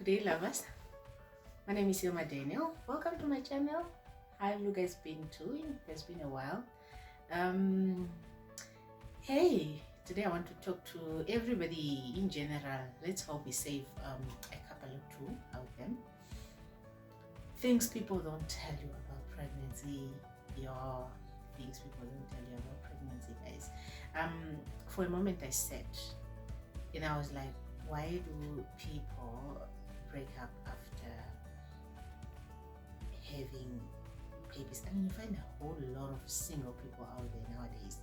Good day, lovers. My name is Ilma Daniel. Welcome to my channel. How have you guys been doing? It's been a while. Hey, today I want to talk to everybody in general. Let's hope we save a couple or two out there. Things people don't tell you about pregnancy. Your things people don't tell you about pregnancy, guys. For a moment I sat and I was like, why do people break up after having babies? I mean, you find a whole lot of single people out there nowadays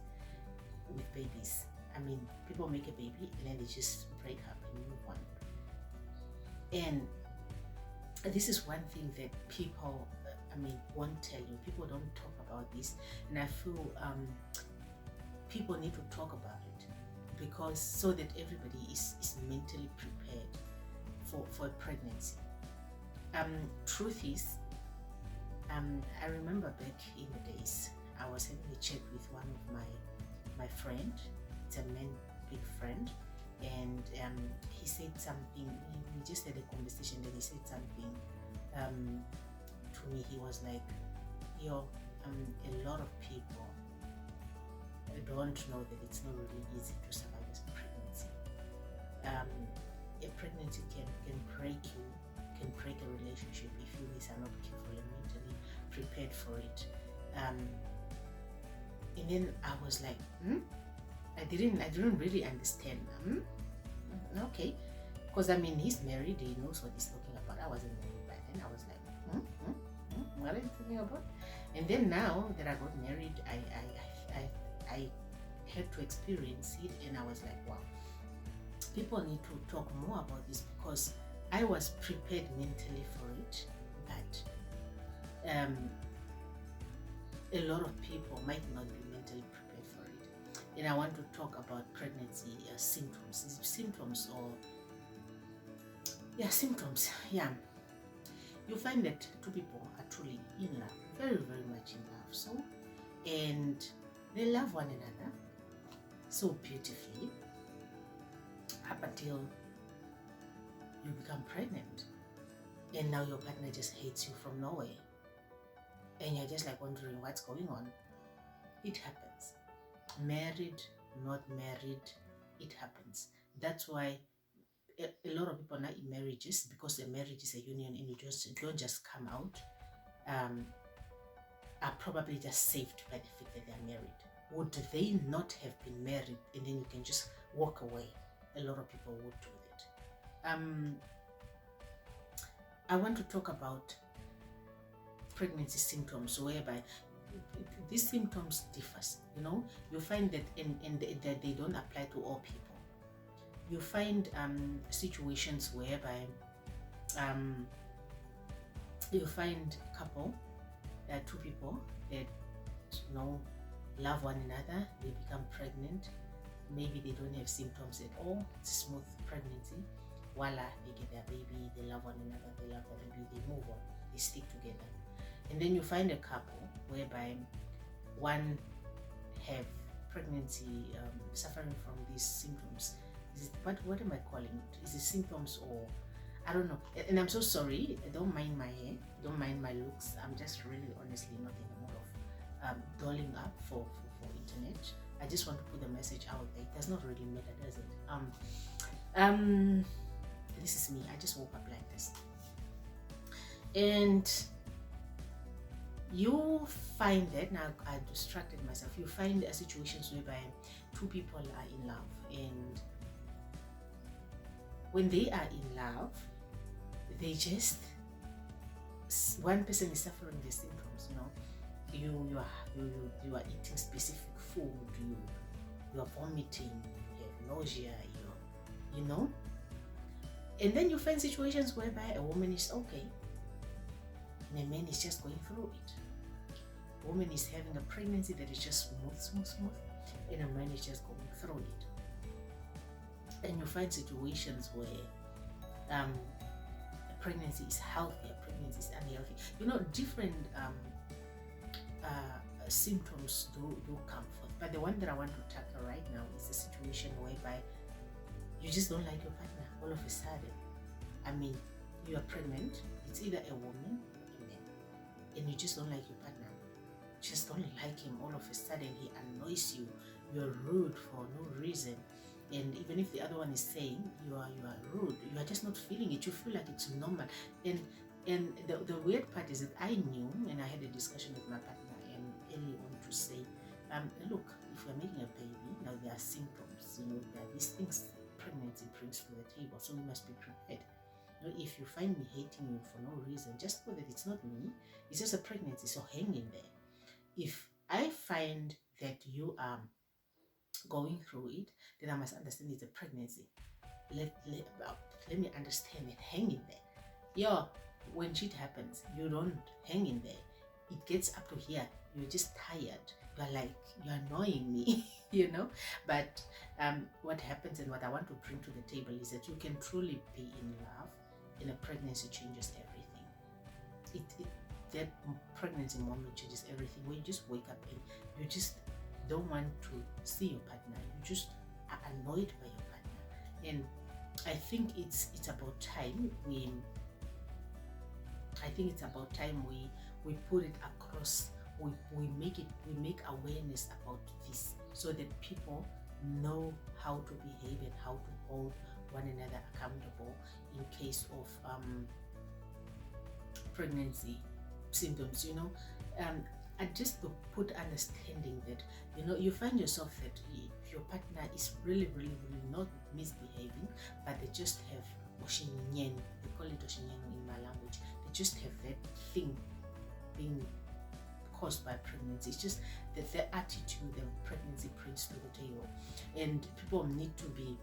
with babies. I mean, people make a baby and then they just break up and move on. And this is one thing that people, won't tell you. People don't talk about this, and I feel people need to talk about it, because so that everybody is mentally prepared for a pregnancy. Truth is, I remember back in the days, I was having a chat with one of my friend. It's a man, big friend, and he said something. We just had a conversation, and he said something to me. He was like, "Yo, a lot of people don't know that it's not really easy to survive as a pregnancy. A pregnancy can break you, can break a relationship if you guys are not careful and mentally prepared for it." And then I was like, I didn't really understand. Okay, because he's married, he knows what he's talking about. I wasn't married by then. I was like, what are you talking about? And then now that I got married, I had to experience it, and I was like, wow, people need to talk more about this, because I was prepared mentally for it, but a lot of people might not be mentally prepared for it. And I want to talk about pregnancy symptoms. Symptoms. You find that two people are truly in love, very, very much in love. So, and they love one another so beautifully up until you become pregnant, and now your partner just hates you from nowhere, and you're just like wondering what's going on. It happens. Married, not married, it happens. That's why a lot of people are not in marriages, because a marriage is a union and you don't just come out, are probably just saved by the fact that they are married. Would they not have been married and then you can just walk away? A lot of people would do that. I want to talk about pregnancy symptoms, whereby these symptoms differs. You find that that they don't apply to all people. You find situations whereby you find a couple, two people that love one another, they become pregnant. Maybe they don't have symptoms at all. It's a smooth pregnancy. Voila, they get their baby, they love one another, they love their baby, they move on, they stick together. And then you find a couple whereby one have pregnancy, suffering from these symptoms. What am I calling it? Is it symptoms, or I don't know? And I'm so sorry. Don't mind my hair. Don't mind my looks. I'm just really, honestly, not in the mood of dolling up for internet. I just want to put the message out there. It does not really matter, does it? This is me. I just woke up like this, and you find that now I distracted myself. You find situations whereby two people are in love, and when they are in love, they just, one person is suffering the symptoms. You are eating specific food, you are vomiting, you have nausea, and then you find situations whereby a woman is okay and a man is just going through it. A woman is having a pregnancy that is just smooth, and a man is just going through it. And you find situations where a pregnancy is healthy, a pregnancy is unhealthy. Different symptoms do come forth. But the one that I want to tackle right now is a situation whereby you just don't like your partner all of a sudden. you are pregnant, it's either a woman or a man, and you just don't like your partner, just don't like him. All of a sudden he annoys you, you're rude for no reason, and even if the other one is saying you are rude, you are just not feeling it, you feel like it's normal. And the weird part is that I knew, and I had a discussion with my partner and early on to say, look, if we're making a baby, now there are symptoms, there are these things pregnancy brings to the table, so we must be prepared. If you find me hating you for no reason, just know that it's not me, it's just a pregnancy, so hang in there. If I find that you are going through it, then I must understand it's a pregnancy. Let me understand it. Hang in there. Yeah, when shit happens, you don't hang in there. It gets up to here. You're just tired. You're like, you're annoying me, But what happens and what I want to bring to the table is that you can truly be in love, and a pregnancy changes everything. That pregnancy moment changes everything. When you just wake up and you just don't want to see your partner, you just are annoyed by your partner. And I think it's about time we put it across. We make awareness about this, so that people know how to behave and how to hold one another accountable in case of pregnancy symptoms, and just to put understanding that, you find yourself that if your partner is really, really, really not misbehaving, but they just have oshinyen, they call it oshinyen in my language, they just have that thing being caused by pregnancy. It's just that the attitude that pregnancy brings to the table, and people need to be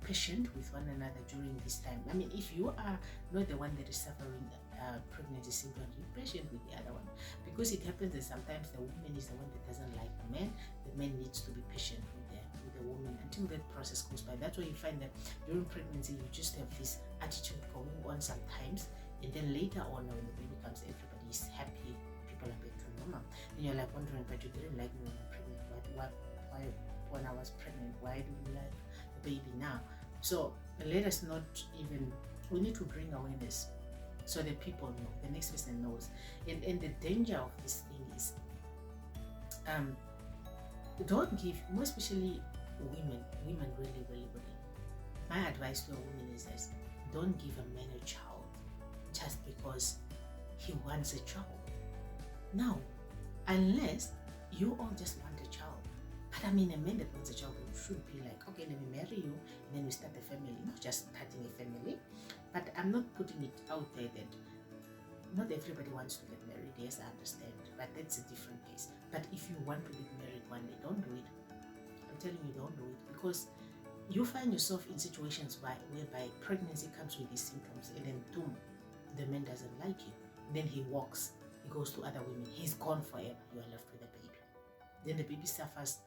patient with one another during this time. I mean, if you are not the one that is suffering pregnancy symptoms, be patient with the other one, because it happens that sometimes the woman is the one that doesn't like the man. The man needs to be patient with the woman until that process goes by. That's why you find that during pregnancy you just have this attitude going on sometimes, and then later on when the baby comes, everybody is happy, people are back to normal. Then you're like wondering, but you didn't like me when I'm pregnant. Why when I was pregnant? Why do you like the baby now? So let us not even, we need to bring awareness so that people know, the next person knows. And the danger of this thing is, don't give, more especially women really, really, really. My advice to a woman is this: don't give a man a child just because he wants a child. No, unless you all just want a child. But I mean, a man that wants a child should be like, okay, let me marry you, and then we start a family, not just starting a family. But I'm not putting it out there that not everybody wants to get married. Yes, I understand, but that's a different case. But if you want to get married one day, don't do it. I'm telling you, don't do it, because you find yourself in situations whereby pregnancy comes with these symptoms, and then boom, the man doesn't like you. Then he walks, he goes to other women, he's gone forever. You are left with a baby. Then the baby suffers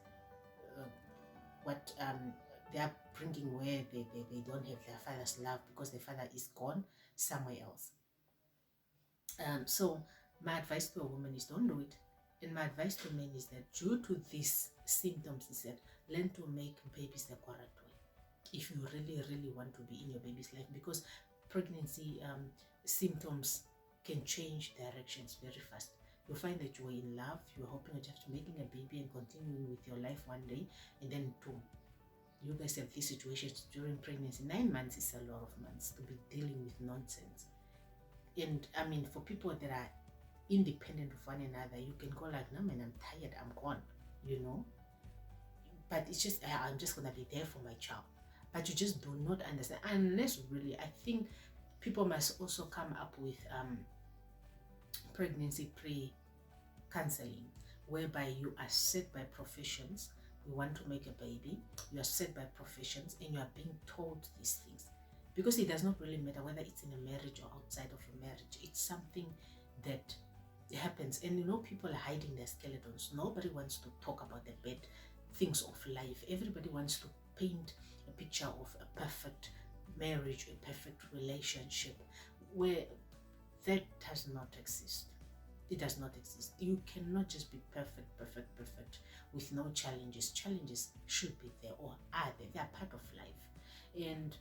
they are bringing, where they don't have their father's love because their father is gone somewhere else. So my advice to a woman is don't do it. And my advice to men is that due to these symptoms is that learn to make babies the correct way. If you really, really want to be in your baby's life, because pregnancy symptoms can change directions very fast. You find that you're in love, you're hoping that you're making a baby and continuing with your life one day, and then you guys have these situations during pregnancy. 9 months is a lot of months to be dealing with nonsense. And I mean, for people that are independent of one another, you can go like, no man, I'm tired, I'm gone, but it's just, I'm just gonna be there for my child. But you just do not understand, unless really, I think people must also come up with pregnancy pre-counseling, whereby you are set by professions. We want to make a baby, you are set by professions, and you are being told these things, because it does not really matter whether it's in a marriage or outside of a marriage. It's something that happens, and people are hiding their skeletons. Nobody wants to talk about the bad things of life. Everybody wants to paint a picture of a perfect marriage, a perfect relationship, where that does not exist. It does not exist. You cannot just be perfect with no challenges. Challenges should be there, or are there. They are part of life. And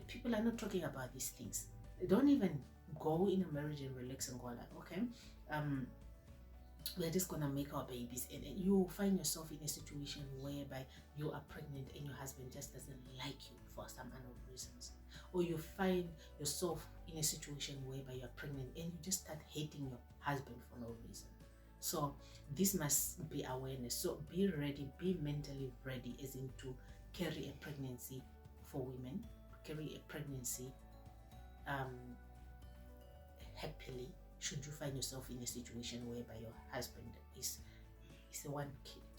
people are not talking about these things. They don't even go in a marriage and relax and go like, okay, we're just gonna make our babies, and you find yourself in a situation whereby you are pregnant and your husband just doesn't like you for some unknown reasons, or you find yourself in a situation whereby you're pregnant and you just start hating your husband for no reason. So this must be awareness. So be ready, be mentally ready, as in to carry a pregnancy. For women, carry a pregnancy happily, should you find yourself in a situation whereby your husband is the one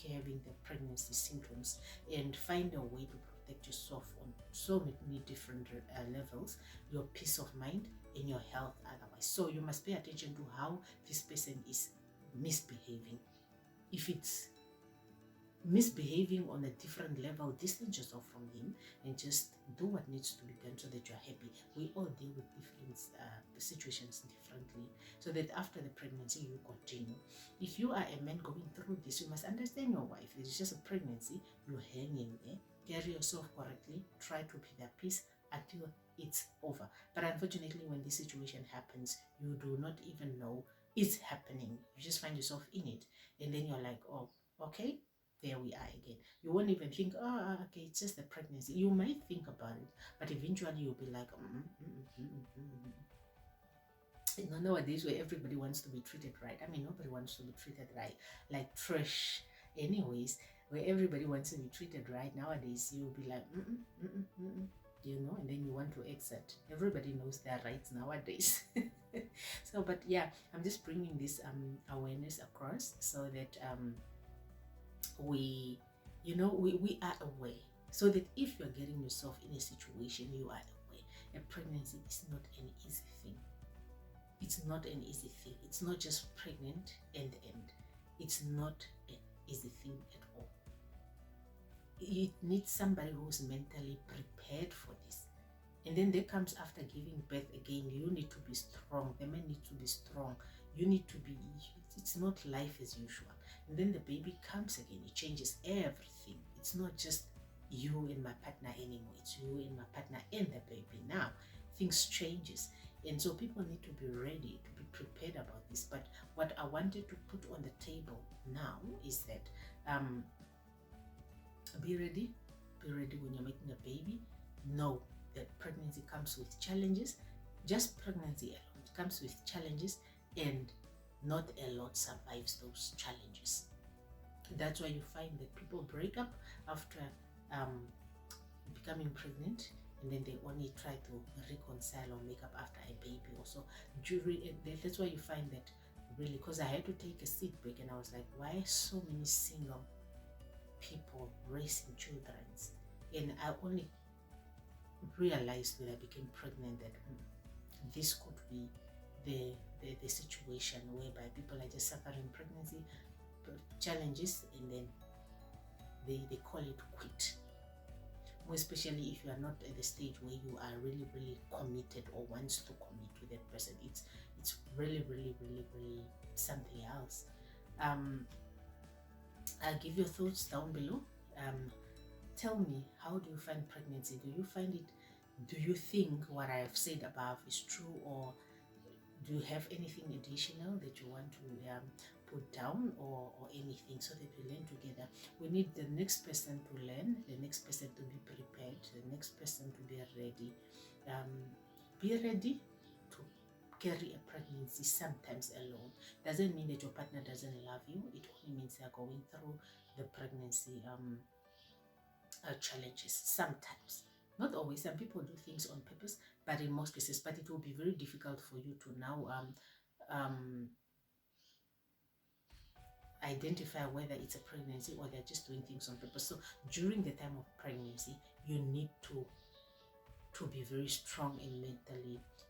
carrying the pregnancy symptoms, and find a way to protect yourself on so many different levels, your peace of mind and your health otherwise. So you must pay attention to how this person is misbehaving. If it's misbehaving on a different level, distance yourself from him and just do what needs to be done so that you're happy. We all deal with different situations differently, so that after the pregnancy you continue. If you are a man going through this, you must understand your wife. It's just a pregnancy, you're hanging there. Carry yourself correctly, try to be at peace until it's over. But unfortunately, when this situation happens, you do not even know it's happening. You just find yourself in it, and then you're like, oh, okay, there we are again. You won't even think, oh, okay, it's just a pregnancy. You might think about it, but eventually you'll be like, You know, nowadays where everybody wants to be treated right. I mean, nobody wants to be treated right, like trash. Anyways, where everybody wants to be treated right nowadays, you'll be like, you know, and then you want to exit. Everybody knows their rights nowadays. So, but yeah, I'm just bringing this awareness across so that we are aware, so that if you're getting yourself in a situation, you are aware. A pregnancy is not an easy thing. It's not an easy thing. It's not just pregnant and end. It's not an easy thing at all. It needs somebody who's mentally prepared for this. And then there comes after giving birth again, you need to be strong. The man needs to be strong. You need to be, it's not life as usual. And then the baby comes again, it changes everything. It's not just you and my partner anymore. It's you and my partner and the baby. Now, things changes. And so people need to be ready, to be prepared about this. But what I wanted to put on the table now is that be ready. Be ready when you're making a baby. Know that pregnancy comes with challenges. Just pregnancy alone, it comes with challenges, and not a lot survives those challenges. That's why you find that people break up after becoming pregnant, and then they only try to reconcile or make up after a baby also. That's why you find that, really, because I had to take a seat back and I was like, why so many single people raising children? And I only realized when I became pregnant that this could be the situation whereby people are just suffering pregnancy challenges, and then they call it quit. More especially if you are not at the stage where you are really, really committed or wants to commit to that person. It's really, really, really, really something else. I'll give your thoughts down below. Tell me, how do you find pregnancy? Do you think what I have said above is true, or do you have anything additional that you want to put down, or anything, so that we learn together? We need the next person to learn, the next person to be prepared, the next person to be ready. Be ready to carry a pregnancy sometimes alone. Doesn't mean that your partner doesn't love you. It only means they're going through the pregnancy challenges sometimes. Not always. Some people do things on purpose, but in most cases. But it will be very difficult for you to now identify whether it's a pregnancy or they're just doing things on purpose. So during the time of pregnancy, you need to be very strong and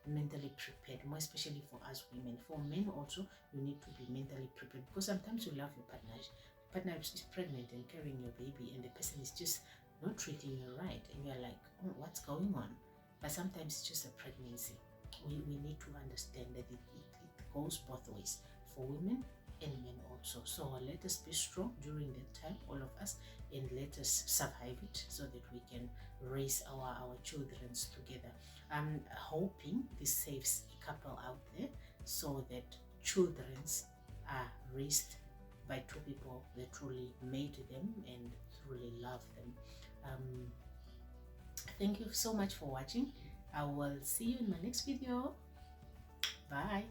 mentally prepared, more especially for us women. For men also, you need to be mentally prepared, because sometimes you love your partner. Your partner is pregnant and carrying your baby, and the person is just not treating you right, and you're like, oh, what's going on? But sometimes it's just a pregnancy. We need to understand that it goes both ways. For women, and men also. So let us be strong during that time, all of us, and let us survive it so that we can raise our children together. I'm hoping this saves a couple out there so that children are raised by two people that truly made them and truly love them. Thank you so much for watching. I will see you in my next video. Bye.